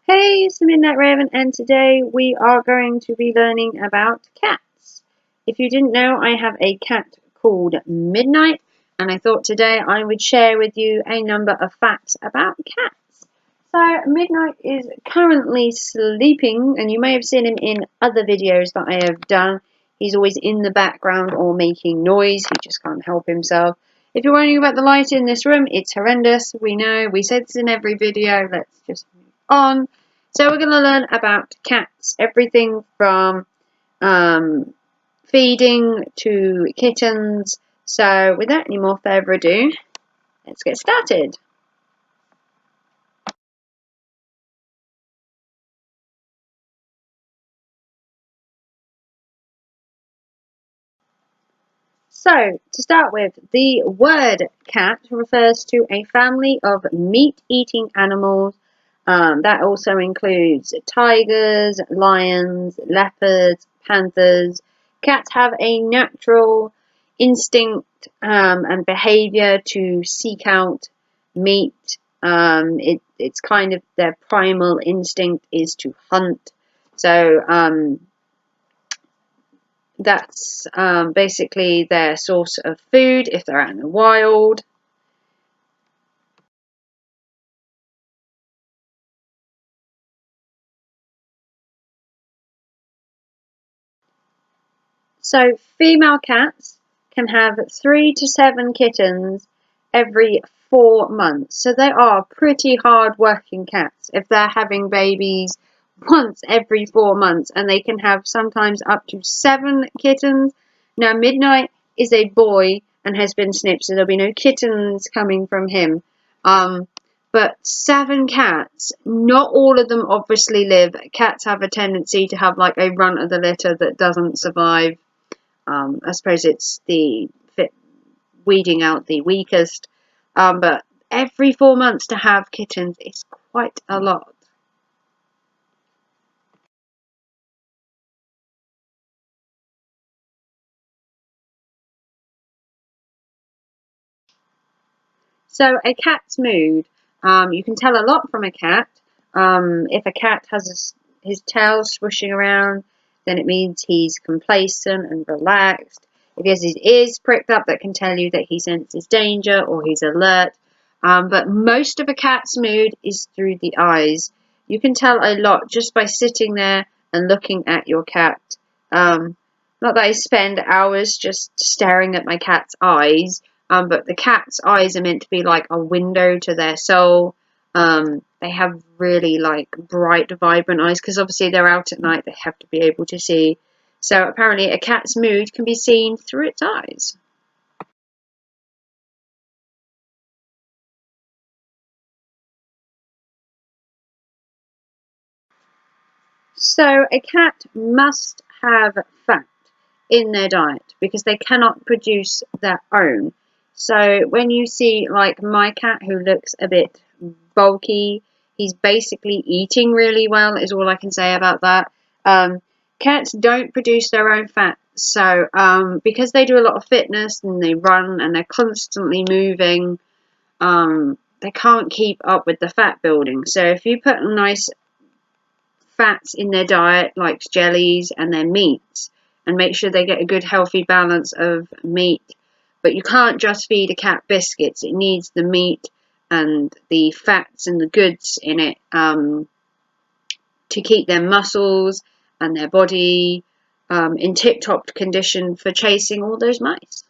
Hey, it's the Midnight Raven, and today we are going to be learning about cats. If you didn't know, I have a cat called Midnight, and I thought today I would share with you a number of facts about cats. So, Midnight is currently sleeping, and you may have seen him in other videos that I have done. He's always in the background or making noise, he just can't help himself. If you're wondering about the light in this room, it's horrendous. We know, we said this in every video, let's just move on. So we're going to learn about cats, everything from feeding to kittens. So without any more further ado, let's get started. So to start with, the word cat refers to a family of meat-eating animals. That also includes tigers, lions, leopards, panthers. Cats have a natural instinct and behavior to seek out meat. It's kind of their primal instinct is to hunt. So that's basically their source of food if they're out in the wild. So female cats can have 3 to 7 kittens every 4 months. So they are pretty hard working cats if they're having babies once every 4 months, and they can have sometimes up to 7 kittens. Now Midnight is a boy and has been snipped, so there'll be no kittens coming from him. But 7 cats, not all of them obviously live. Cats have a tendency to have like a runt of the litter that doesn't survive. I suppose it's the weeding out the weakest. But every 4 months to have kittens is quite a lot. So a cat's mood, you can tell a lot from a cat. If a cat has his tail swooshing around, then it means he's complacent and relaxed. If he has his ears pricked up, that can tell you that he senses danger or he's alert. But most of a cat's mood is through the eyes. You can tell a lot just by sitting there and looking at your cat. Not that I spend hours just staring at my cat's eyes, but the cat's eyes are meant to be like a window to their soul. They have really like bright, vibrant eyes because obviously they're out at night. They have to be able to see. So apparently a cat's mood can be seen through its eyes. So a cat must have fat in their diet because they cannot produce their own. So when you see like my cat who looks a bit bulky, he's basically eating really well is all I can say about that. Cats don't produce their own fat. So because they do a lot of fitness and they run and they're constantly moving, they can't keep up with the fat building. So if you put nice fats in their diet like jellies and their meats and make sure they get a good healthy balance of meat, but you can't just feed a cat biscuits. It needs the meat and the fats and the goods in it to keep their muscles and their body in tip-top condition for chasing all those mice.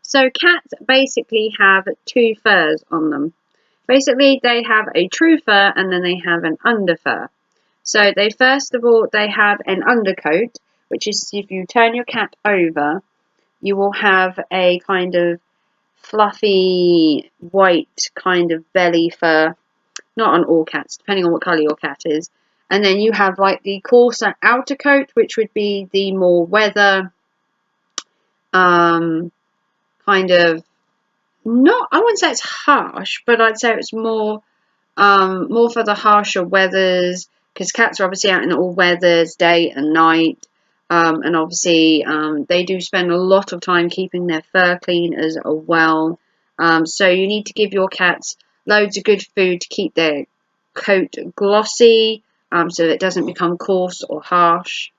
So cats basically have 2 furs on them. Basically, they have a true fur and then they have an underfur. So they first of all, they have an undercoat, which is if you turn your cat over, you will have a kind of fluffy white kind of belly fur. Not on all cats, depending on what colour your cat is. And then you have like the coarser outer coat, which would be the more weather kind of, not, I wouldn't say it's harsh, but I'd say it's more for the harsher weathers, because cats are obviously out in all weathers, day and night. And obviously they do spend a lot of time keeping their fur clean as well. So you need to give your cats loads of good food to keep their coat glossy, so it doesn't become coarse or harsh.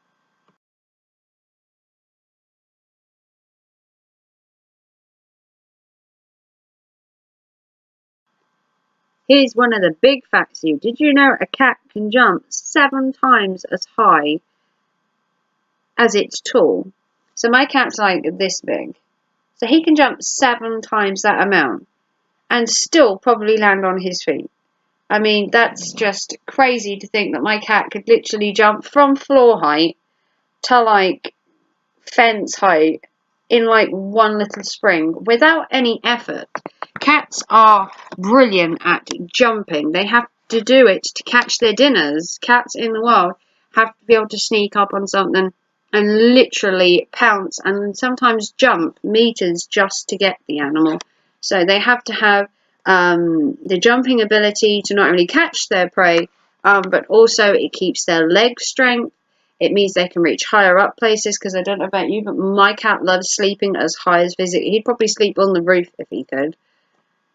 Here's one of the big facts for you. Did you know a cat can jump 7 times as high as it's tall? So my cat's like this big. So he can jump 7 times that amount and still probably land on his feet. I mean, that's just crazy to think that my cat could literally jump from floor height to like fence height in like one little spring without any effort. Cats are brilliant at jumping. They have to do it to catch their dinners. Cats in the wild have to be able to sneak up on something and literally pounce and sometimes jump meters just to get the animal. So they have to have the jumping ability to not only catch their prey, but also it keeps their leg strength. It means they can reach higher up places, because I don't know about you, but my cat loves sleeping as high as physically. He'd probably sleep on the roof if he could.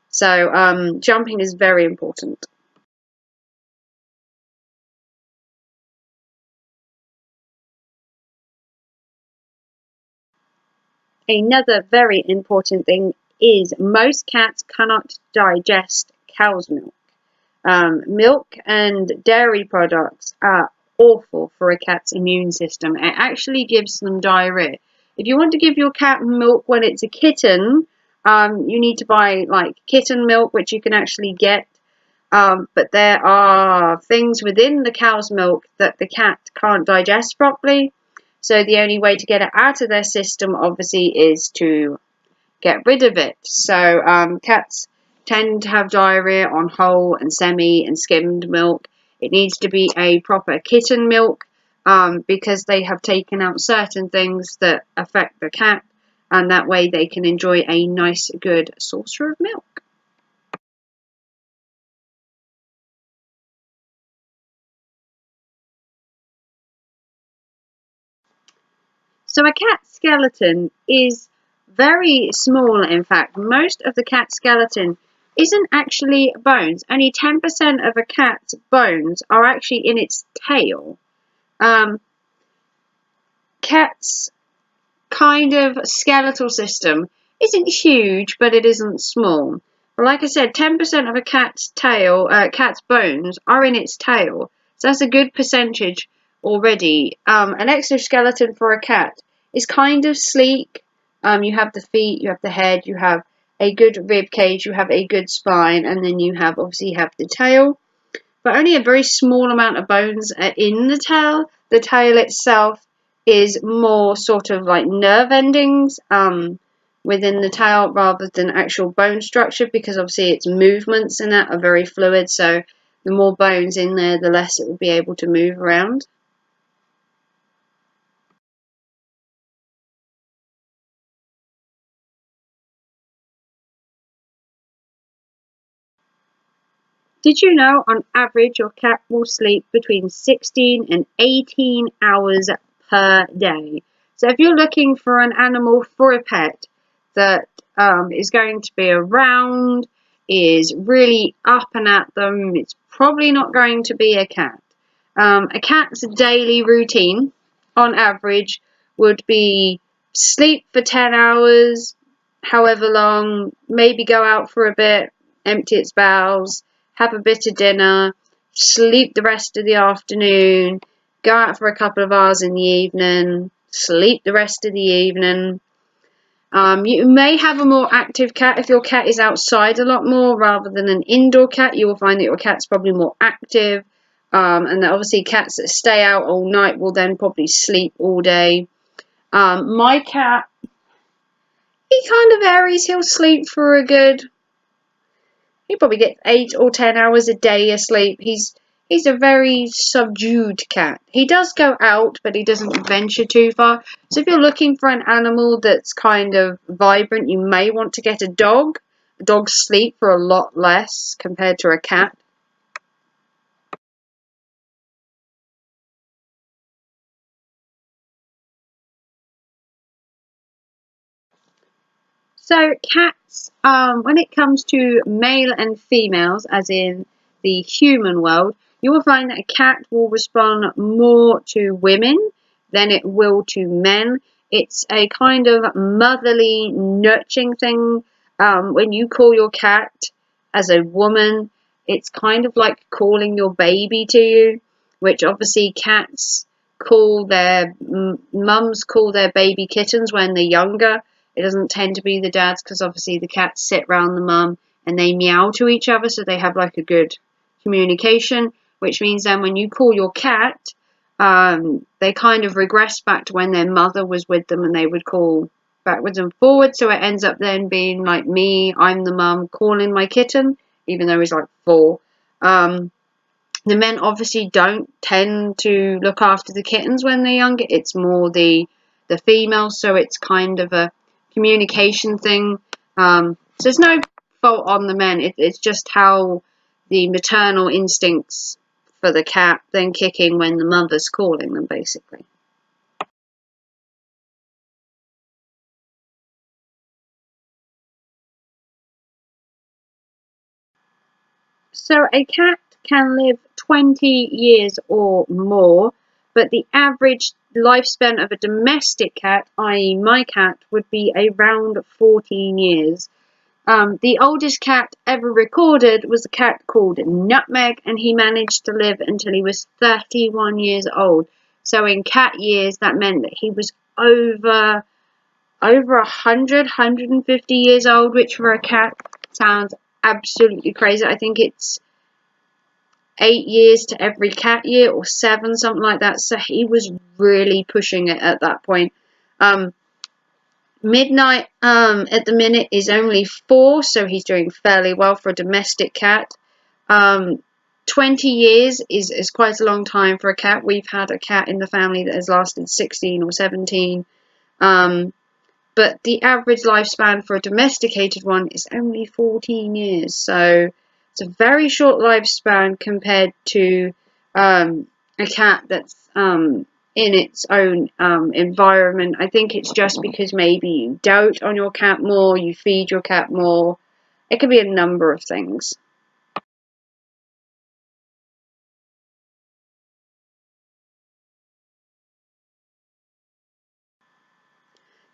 So jumping is very important. Another very important thing is most cats cannot digest cow's milk. Milk and dairy products are awful for a cat's immune system. It actually gives them diarrhea. If you want to give your cat milk when it's a kitten, you need to buy like kitten milk, which you can actually get. But there are things within the cow's milk that the cat can't digest properly. So the only way to get it out of their system, obviously, is to get rid of it. So cats tend to have diarrhea on whole and semi and skimmed milk. It needs to be a proper kitten milk, because they have taken out certain things that affect the cat, and that way they can enjoy a nice, good saucer of milk. So a cat skeleton is very small. In fact, most of the cat skeleton isn't actually bones. Only 10% of a cat's bones are actually in its tail. Um, cat's kind of skeletal system isn't huge, but it isn't small. Like I said, 10% of a cat's tail, cat's bones are in its tail. So that's a good percentage already. An exoskeleton for a cat is kind of sleek. You have the feet, you have the head, you have a good rib cage, you have a good spine, and then you have obviously have the tail. But only a very small amount of bones are in the tail. The tail itself is more sort of like nerve endings within the tail rather than actual bone structure, because obviously its movements in that are very fluid. So the more bones in there, the less it will be able to move around. Did you know on average your cat will sleep between 16 and 18 hours per day? So if you're looking for an animal for a pet that is going to be around, is really up and at them, it's probably not going to be a cat. A cat's daily routine on average would be sleep for 10 hours, however long, maybe go out for a bit, empty its bowels, have a bit of dinner, sleep the rest of the afternoon, go out for a couple of hours in the evening, sleep the rest of the evening. You may have a more active cat. If your cat is outside a lot more rather than an indoor cat, you will find that your cat's probably more active. And that obviously cats that stay out all night will then probably sleep all day. My cat, he kind of varies. He'll sleep for a good, he probably gets 8 or 10 hours a day of sleep. He's a very subdued cat. He does go out, but he doesn't venture too far. So if you're looking for an animal that's kind of vibrant, you may want to get a dog. Dogs sleep for a lot less compared to a cat. So cats, when it comes to male and females, as in the human world, you will find that a cat will respond more to women than it will to men. It's a kind of motherly, nurturing thing. When you call your cat as a woman, it's kind of like calling your baby to you, which obviously cats call their mums call their baby kittens when they're younger. It doesn't tend to be the dads, because obviously the cats sit around the mum and they meow to each other, so they have like a good communication, which means then when you call your cat, they kind of regress back to when their mother was with them and they would call backwards and forwards. So it ends up then being like me, I'm the mum calling my kitten, even though he's like 4. The men obviously don't tend to look after the kittens when they're younger. It's more the females, so it's kind of a communication thing. So there's no fault on the men. It's just how the maternal instincts for the cat then kick in when the mother's calling them, basically. So a cat can live 20 years or more, but the average lifespan of a domestic cat, i.e. my cat, would be around 14 years. The oldest cat ever recorded was a cat called Nutmeg, and he managed to live until he was 31 years old. So in cat years, that meant that he was over 150 years old, which for a cat sounds absolutely crazy. I think it's 8 years to every cat year, or 7, something like that. So he was really pushing it at that point. Midnight at the minute is only 4, so he's doing fairly well for a domestic cat. 20 years is quite a long time for a cat. We've had a cat in the family that has lasted 16 or 17. But the average lifespan for a domesticated one is only 14 years. So it's a very short lifespan compared to a cat that's in its own environment. I think it's just because maybe you dote on your cat more, you feed your cat more. It could be a number of things.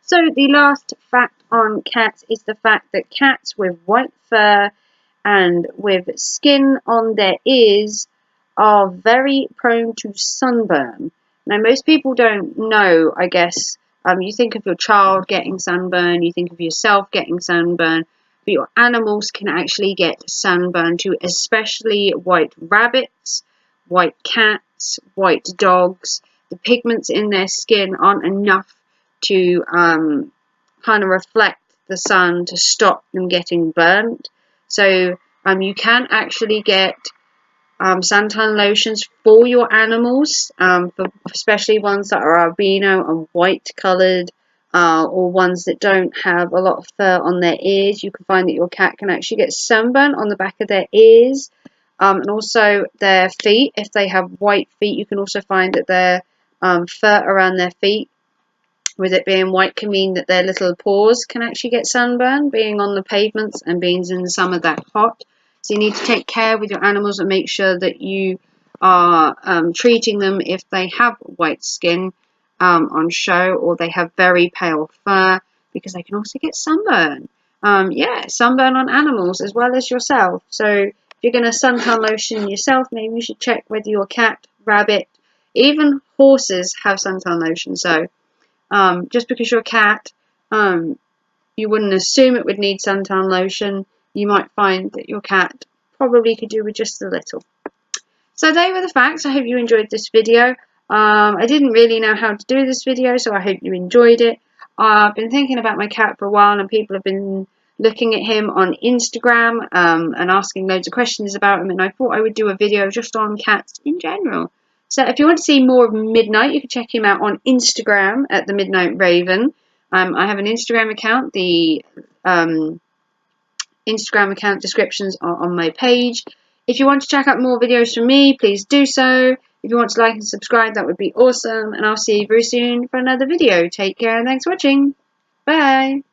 So the last fact on cats is the fact that cats with white fur and with skin on their ears are very prone to sunburn. Now, most people don't know, I guess. You think of your child getting sunburn, you think of yourself getting sunburn, but your animals can actually get sunburn too, especially white rabbits, white cats, white dogs. The pigments in their skin aren't enough to kind of reflect the sun to stop them getting burnt. So you can actually get suntan lotions for your animals, for especially ones that are albino and white coloured, or ones that don't have a lot of fur on their ears. You can find that your cat can actually get sunburn on the back of their ears, and also their feet. If they have white feet, you can also find that their fur around their feet, with it being white, can mean that their little paws can actually get sunburn, being on the pavements and being in the summer that hot. So you need to take care with your animals and make sure that you are treating them if they have white skin on show, or they have very pale fur, because they can also get sunburn. Yeah, sunburn on animals as well as yourself. So if you're going to suntan lotion yourself, maybe you should check whether your cat, rabbit, even horses have suntan lotion. So just because you're a cat, you wouldn't assume it would need suntan lotion. You might find that your cat probably could do with just a little. So they were the facts. I hope you enjoyed this video. I didn't really know how to do this video, so I hope you enjoyed it. I've been thinking about my cat for a while, and people have been looking at him on Instagram and asking loads of questions about him, and I thought I would do a video just on cats in general. So if you want to see more of Midnight, you can check him out on Instagram at the Midnight Raven. I have an Instagram account. The Instagram account descriptions are on my page. If you want to check out more videos from me, please do so. If you want to like and subscribe, that would be awesome. And I'll see you very soon for another video. Take care and thanks for watching. Bye.